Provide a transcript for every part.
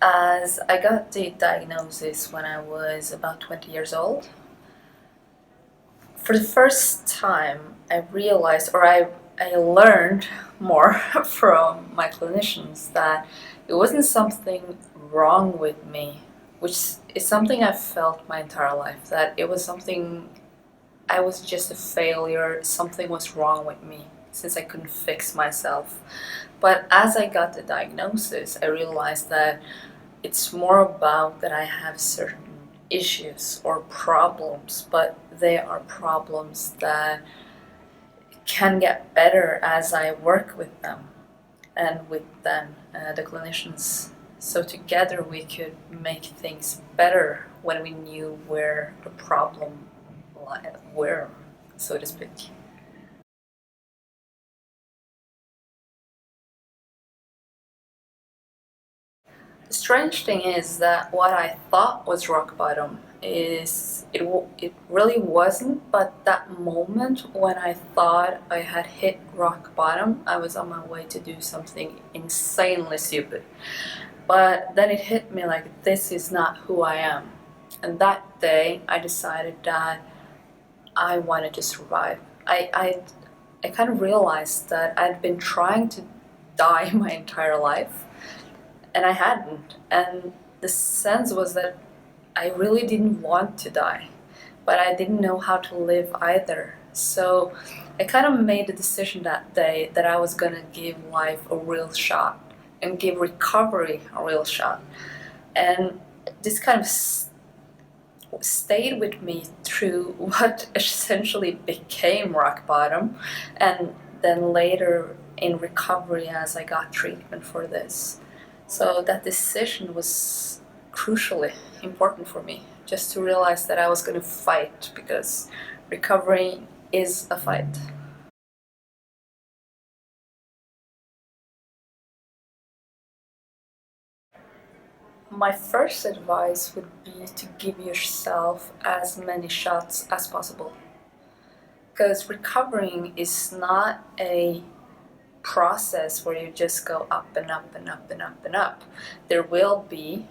As I got the diagnosis when I was about 20 years old, for the first time I realized, or I learned more from my clinicians, that it wasn't something wrong with me, which is something I've felt my entire life, that it was something, I was just a failure, something was wrong with me since I couldn't fix myself. But as I got the diagnosis, I realized that it's more about that I have certain issues or problems, but they are problems that can get better as I work with them and with them, the clinicians. So together we could make things better when we knew where the problem were, so to speak. The strange thing is that what I thought was rock bottom it really wasn't, but that moment when I thought I had hit rock bottom, I was on my way to do something insanely stupid. But then it hit me like, this is not who I am. And that day I decided that I wanted to survive. I kind of realized that I'd been trying to die my entire life, and I hadn't. And the sense was that I really didn't want to die, but I didn't know how to live either. So I kind of made the decision that day that I was gonna give life a real shot and give recovery a real shot. And this kind of stayed with me through what essentially became rock bottom, and then later in recovery as I got treatment for this. So that decision was crucially important for me, just to realize that I was going to fight, because recovery is a fight. My first advice would be to give yourself as many shots as possible, because recovering is not a process where you just go up and up and up and up and up. There will be,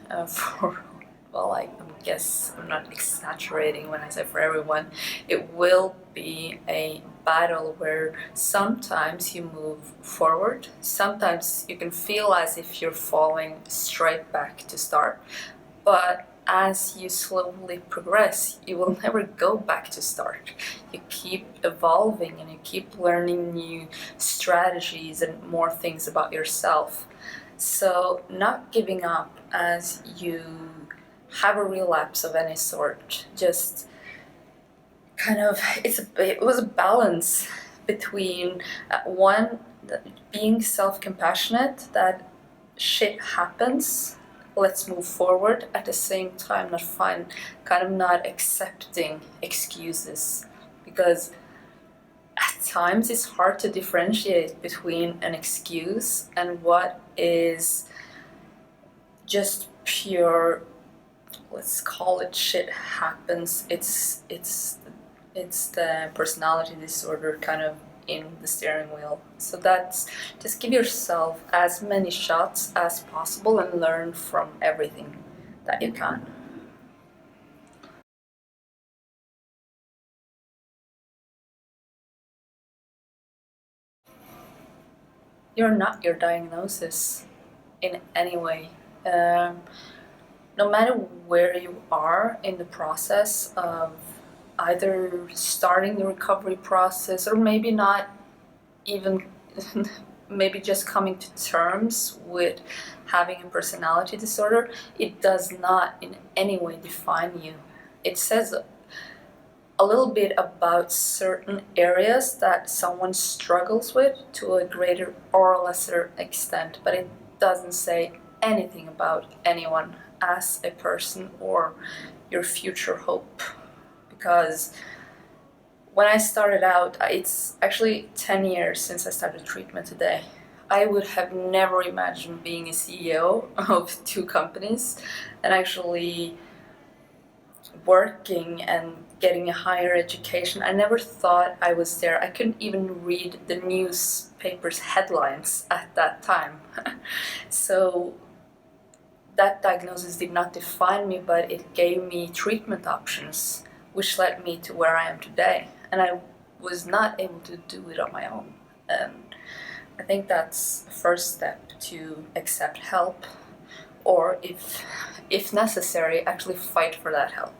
well, I guess I'm not exaggerating when I say for everyone, it will be a battle where sometimes you move forward, sometimes you can feel as if you're falling straight back to start, but as you slowly progress, you will never go back to start. You keep evolving and you keep learning new strategies and more things about yourself. So, not giving up as you have a relapse of any sort, just kind of, it was a balance between one, being self-compassionate, that shit happens, let's move forward, at the same time kind of not accepting excuses, because at times it's hard to differentiate between an excuse and what is just pure, let's call it, shit happens. It's the personality disorder kind of in the steering wheel. So that's, just give yourself as many shots as possible and learn from everything that you can. You're not your diagnosis in any way. Um, no matter where you are in the process of either starting the recovery process, or maybe not even maybe just coming to terms with having a personality disorder, it does not in any way define you. It says a little bit about certain areas that someone struggles with to a greater or lesser extent, but it doesn't say anything about anyone as a person or your future hope. Because when I started out, it's actually 10 years since I started treatment today. I would have never imagined being a CEO of two companies and actually working and getting a higher education. I never thought I was there. I couldn't even read the newspaper's headlines at that time. So that diagnosis did not define me, but it gave me treatment options, which led me to where I am today. And I was not able to do it on my own. And I think that's the first step, to accept help, or if necessary, actually fight for that help.